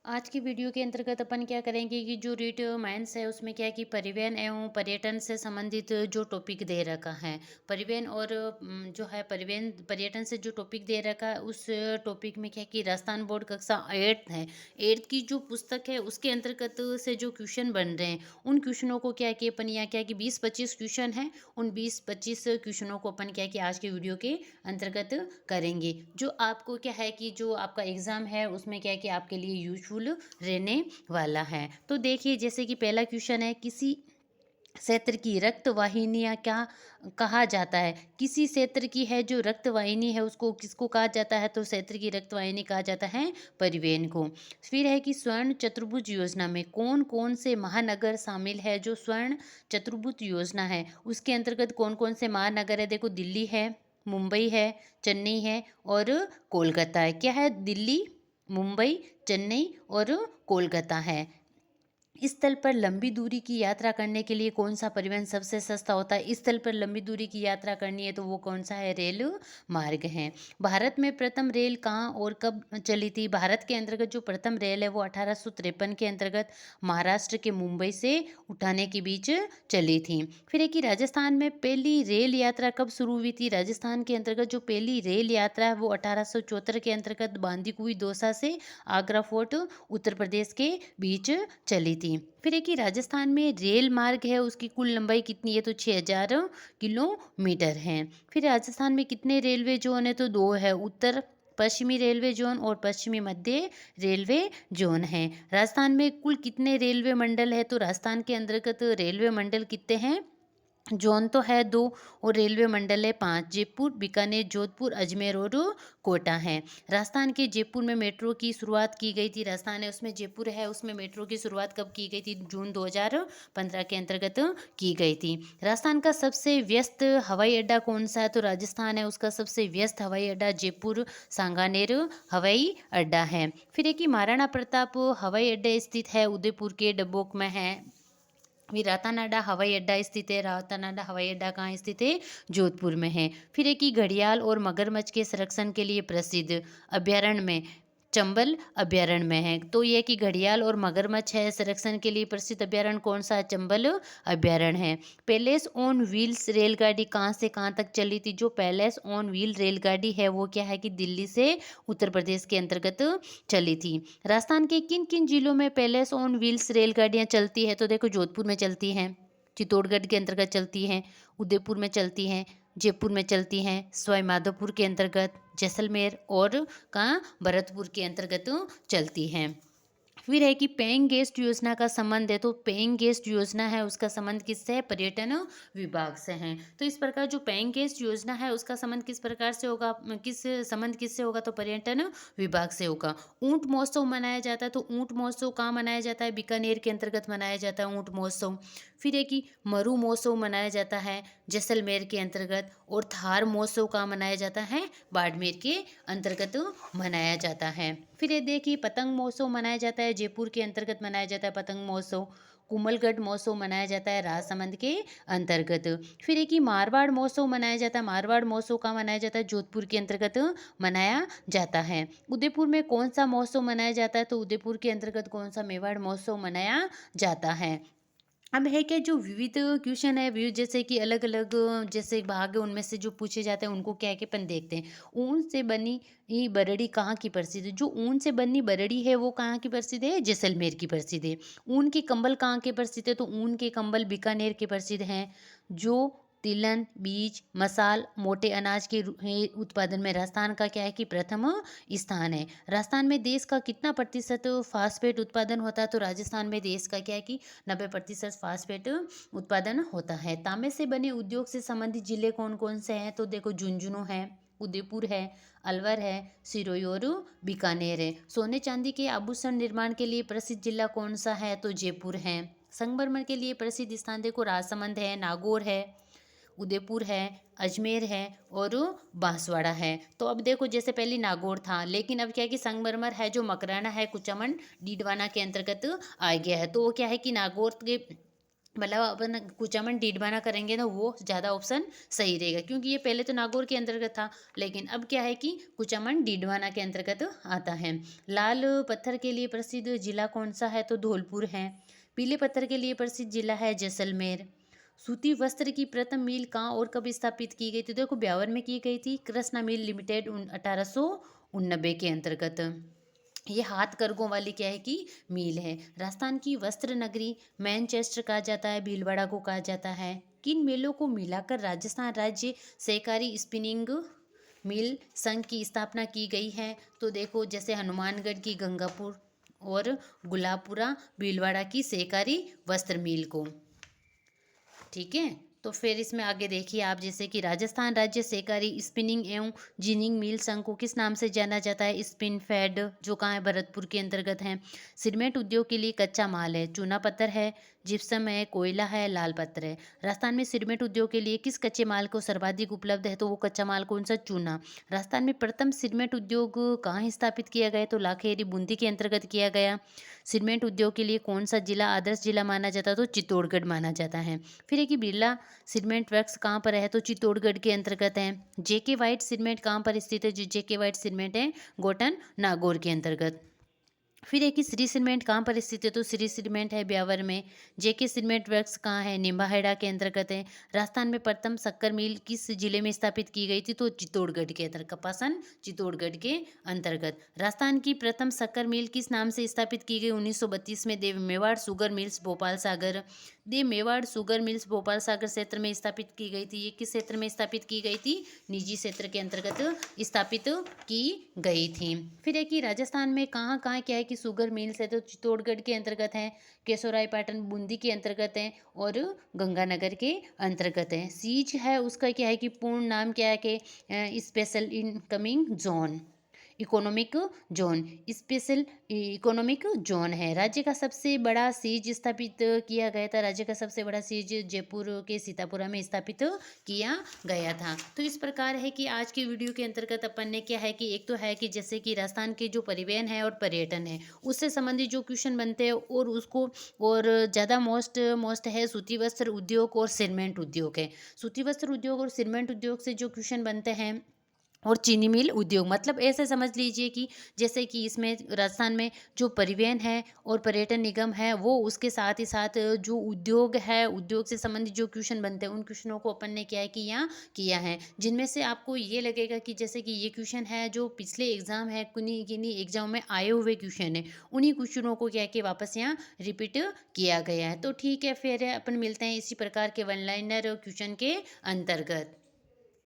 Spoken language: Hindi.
आज की वीडियो के अंतर्गत अपन क्या करेंगे कि जो रीड माइंड्स है उसमें क्या है कि परिवहन एवं पर्यटन से संबंधित जो टॉपिक दे रखा है। परिवहन और जो है परिवहन पर्यटन से जो टॉपिक दे रखा है उस टॉपिक में क्या है कि राजस्थान बोर्ड कक्षा 8th है। 8th की जो पुस्तक है उसके अंतर्गत से जो क्वेश्चन बन रहे हैं उन क्वेश्चनों को क्या है कि अपन यहाँ क्या है कि 20-25 क्वेश्चन है। उन 20-25 क्वेश्चनों को अपन क्या है कि आज के वीडियो के अंतर्गत करेंगे, जो आपको क्या है कि जो आपका एग्जाम है उसमें क्या है कि आपके लिए यूजफुल रहने वाला है। तो देखिए, जैसे कि पहला क्वेश्चन है, किसी क्षेत्र की रक्त वाहिनियाँ क्या कहा जाता है? किसी क्षेत्र की है जो रक्त वाहिनी है उसको किसको कहा जाता है? तो क्षेत्र की रक्त वाहिनी कहा जाता है परिवहन को। फिर है कि स्वर्ण चतुर्भुज योजना में कौन कौन से महानगर शामिल है? जो स्वर्ण चतुर्भुज योजना है उसके अंतर्गत कौन कौन से महानगर है? देखो, दिल्ली है, मुंबई है, चेन्नई है और कोलकाता है। क्या है? दिल्ली, मुंबई, चेन्नई और कोलकाता है। इस स्थल पर लंबी दूरी की यात्रा करने के लिए कौन सा परिवहन सबसे सस्ता होता है? इस स्थल पर लंबी दूरी की यात्रा करनी है तो वो कौन सा है? रेल मार्ग है। भारत में प्रथम रेल कहाँ और कब चली थी? भारत के अंतर्गत जो प्रथम रेल है वो 1853 के अंतर्गत महाराष्ट्र के मुंबई से उठाने के बीच चली थी। फिर है कि राजस्थान में पहली रेल यात्रा कब शुरू हुई थी? राजस्थान के अंतर्गत जो पहली रेल यात्रा है वो 1874 के अंतर्गत बांदीकुई दौसा से आगरा फोर्ट उत्तर प्रदेश के बीच चली थी। फिर है कि राजस्थान में रेल मार्ग है उसकी कुल लंबाई कितनी है? तो 6000 किलोमीटर है। फिर राजस्थान में कितने रेलवे जोन है? तो दो है, उत्तर पश्चिमी रेलवे जोन और पश्चिमी मध्य रेलवे जोन है। राजस्थान में कुल कितने रेलवे मंडल है? तो राजस्थान के अंतर्गत रेलवे मंडल कितने हैं? जोन तो है दो और रेलवे मंडल है 5। जयपुर, बीकानेर, जोधपुर, अजमेर और कोटा है। राजस्थान के जयपुर में मेट्रो की शुरुआत की गई थी। राजस्थान है उसमें जयपुर है उसमें मेट्रो की शुरुआत कब की गई थी? जून 2015 के अंतर्गत की गई थी। राजस्थान का सबसे व्यस्त हवाई अड्डा कौन सा है? तो राजस्थान है उसका सबसे व्यस्त हवाई अड्डा जयपुर सांगानेर हवाई अड्डा है। फिर एक ही महाराणा प्रताप हवाई अड्डा स्थित है उदयपुर के डब्बोक में है। फिर रातानाडा हवाई अड्डा स्थित है। रातानाडा हवाई अड्डा कहाँ स्थित है? जोधपुर में है। फिर एक ही घड़ियाल और मगरमच्छ के संरक्षण के लिए प्रसिद्ध अभ्यारण्य में चंबल अभ्यारण्य में है। तो ये कि घड़ियाल और मगरमच्छ है संरक्षण के लिए प्रसिद्ध अभ्यारण्य कौन सा है? चंबल अभ्यारण्य है। पैलेस ऑन व्हील्स रेलगाड़ी कहाँ से कहाँ तक चली थी? जो पैलेस ऑन व्हील रेलगाड़ी है वो क्या है कि दिल्ली से उत्तर प्रदेश के अंतर्गत चली थी। राजस्थान के किन किन जिलों में पैलेस ऑन व्हील्स रेलगाड़ियां चलती है? तो देखो, जोधपुर में चलती हैं, चित्तौड़गढ़ के अंतर्गत चलती हैं, उदयपुर में चलती हैं, जयपुर में चलती हैं, सवाई माधोपुर के अंतर्गत, जैसलमेर और कहाँ भरतपुर के अंतर्गत चलती हैं। फिर है कि पेइंग गेस्ट योजना का संबंध है। तो पेइंग गेस्ट योजना है उसका संबंध किससे है? पर्यटन विभाग से है। तो इस प्रकार जो पेइंग गेस्ट योजना है उसका संबंध किस प्रकार से होगा? किस संबंध किससे होगा? तो पर्यटन विभाग से होगा। ऊंट महोत्सव मनाया जाता है। तो ऊंट महोत्सव कहाँ मनाया जाता है? बीकानेर के अंतर्गत मनाया जाता है ऊंट महोत्सव। फिर है कि मरु महोत्सव मनाया जाता है जैसलमेर के अंतर्गत। और थार महोत्सव कहाँ मनाया जाता है? बाड़मेर के अंतर्गत मनाया जाता है। फिर ये देखिए, पतंग महोत्सव मनाया जाता है जयपुर के अंतर्गत मनाया जाता है पतंग महोत्सव। कुमलगढ़ महोत्सव मनाया जाता है राजसमंद के अंतर्गत। फिर एक ही मारवाड़ महोत्सव मनाया जाता है। मारवाड़ महोत्सव कहाँ मनाया जाता है? जोधपुर के अंतर्गत मनाया जाता है। उदयपुर में कौन सा महोत्सव मनाया जाता है? तो उदयपुर के अंतर्गत कौन सा? मेवाड़ महोत्सव मनाया जाता है। अब है क्या, जो विविध क्वेश्चन है विविध जैसे कि अलग अलग जैसे भाग है उनमें से जो पूछे जाते हैं उनको क्या है कि अपन देखते हैं। ऊन से बनी ये बरड़ी कहाँ की प्रसिद्ध है? जो ऊन से बनी बरड़ी है वो कहाँ की प्रसिद्ध है? जैसलमेर की प्रसिद्ध है। ऊन के कंबल कहाँ के प्रसिद्ध है? तो ऊन के कंबल बीकानेर के प्रसिद्ध हैं। जो तिलहन, बीज, मसाल, मोटे अनाज के उत्पादन में राजस्थान का क्या है कि प्रथम स्थान है। राजस्थान में देश का कितना प्रतिशत फास्फेट उत्पादन होता है? तो राजस्थान में देश का क्या है कि 90% फास्फेट उत्पादन होता है। तांबे से बने उद्योग से संबंधित जिले कौन कौन से हैं? तो देखो, झुंझुनू है, उदयपुर है, अलवर है, सिरोही और बीकानेर है। सोने चांदी के आभूषण निर्माण के लिए प्रसिद्ध जिला कौन सा है? तो जयपुर है। संगमरमर के लिए प्रसिद्ध स्थान देखो, राजसमंद है, नागौर है, उदयपुर है, अजमेर है और बांसवाड़ा है। तो अब देखो, जैसे पहले नागौर था लेकिन अब क्या है कि संगमरमर है जो मकराना है कुचामन डीडवाना के अंतर्गत आ गया है। तो वो क्या है कि नागौर के मतलब अपन कुचामन डीडवाना करेंगे ना, वो ज़्यादा ऑप्शन सही रहेगा, क्योंकि ये पहले तो नागौर के अंतर्गत था, लेकिन अब क्या है कि कुचामन डीडवाना के अंतर्गत आता है। लाल पत्थर के लिए प्रसिद्ध जिला कौन सा है, तो धौलपुर है। पीले पत्थर के लिए प्रसिद्ध जिला है जैसलमेर। सूती वस्त्र की प्रथम मिल कहाँ और कब स्थापित की गई थी, देखो ब्यावर में की गई थी, कृष्णा मिल लिमिटेड 1889 के अंतर्गत। ये हाथ करघों वाली क्या है कि मील है। राजस्थान की वस्त्र नगरी मैनचेस्टर कहा जाता है, भीलवाड़ा को कहा जाता है। किन मेलों को मिलाकर राजस्थान राज्य सहकारी स्पिनिंग मिल संघ की स्थापना की गई है, तो देखो जैसे हनुमानगढ़ की गंगापुर और गुलाबपुरा भीलवाड़ा की सहकारी वस्त्र मिल को। ठीक है, तो फिर इसमें आगे देखिए आप, जैसे कि राजस्थान राज्य सहकारी स्पिनिंग एवं जिनिंग मिल संघ को किस नाम से जाना जाता है, स्पिन फेड, जो कहाँ है, भरतपुर के अंतर्गत है। सीमेंट उद्योग के लिए कच्चा माल है, चूना पत्थर है, जिप्सम है, कोयला है, लाल पत्थर है। राजस्थान में सीमेंट उद्योग के लिए किस कच्चे माल को सर्वाधिक उपलब्ध है, तो वो कच्चा माल कौन सा, चूना। राजस्थान में प्रथम सीमेंट उद्योग कहाँ स्थापित किया गया, तो लाखेरी बूंदी के अंतर्गत किया गया। सीमेंट उद्योग के लिए कौन सा जिला आदर्श जिला माना जाता है, तो चित्तौड़गढ़ माना जाता है। फिर एक ही बिरला सीमेंट वर्क्स कहाँ पर है, तो चित्तौड़गढ़ के अंतर्गत है। जेके वाइट सीमेंट कहाँ पर स्थित है, जो जेके वाइट सीमेंट है, गोटन नागौर के अंतर्गत। फिर एक ही श्री सीमेंट कहाँ पर स्थित है, तो श्री सीमेंट है ब्यावर में। जेके सीमेंट वर्क्स कहाँ है, निम्बाहेड़ा के अंतर्गत है। राजस्थान में प्रथम शक्कर मिल किस जिले में स्थापित की गई थी, तो चित्तौड़गढ़ के अंतर्गत, कपासन चित्तौड़गढ़ के अंतर्गत। राजस्थान की प्रथम शक्कर मिल किस नाम से स्थापित की गई, 1932 में, देव मेवाड़ शुगर मिल्स भोपाल सागर। देव मेवाड़ शुगर मिल्स भोपाल सागर क्षेत्र में स्थापित की गई थी। ये किस क्षेत्र में स्थापित की गई थी, निजी क्षेत्र के अंतर्गत स्थापित की गई थी। फिर एक ही राजस्थान में कहाँ कहाँ क्या है कि शुगर मिल्स है, तो चित्तौड़गढ़ के अंतर्गत है, केशोराय पाटन बूंदी के अंतर्गत है, और गंगानगर के अंतर्गत है। सीज है उसका क्या है कि पूर्ण नाम क्या है कि special incoming zone, economic zone, special economic zone है। राज्य का सबसे बड़ा सीज स्थापित किया गया था, राज्य का सबसे बड़ा सीज जयपुर के सीतापुरा में स्थापित किया गया था। तो इस प्रकार है कि आज की वीडियो के अंतर्गत अपन ने क्या है कि एक तो है कि जैसे कि राजस्थान के जो परिवहन है और पर्यटन है, उससे संबंधित जो क्वेश्चन बनते हैं, और उसको और ज़्यादा मोस्ट मोस्ट है सूती वस्त्र उद्योग और सीमेंट उद्योग है। सूती वस्त्र उद्योग और सीमेंट उद्योग से जो क्वेश्चन बनते हैं, और चीनी मिल उद्योग, मतलब ऐसे समझ लीजिए कि जैसे कि इसमें राजस्थान में जो परिवहन है और पर्यटन निगम है, वो उसके साथ ही साथ जो उद्योग है, उद्योग से संबंधित जो क्वेश्चन बनते हैं, उन क्वेश्चनों को अपन ने क्या है कि यहाँ किया है, जिनमें से आपको ये लगेगा कि जैसे कि ये क्वेश्चन है जो पिछले एग्जाम है, किन्हीं किन्हीं एग्जाम में आए हुए क्वेश्चन है, उन्हीं क्वेश्चनों को क्या है कि वापस यहाँ रिपीट किया गया है। तो ठीक है, फिर अपन मिलते हैं इसी प्रकार के वन लाइनर क्वेश्चन के अंतर्गत।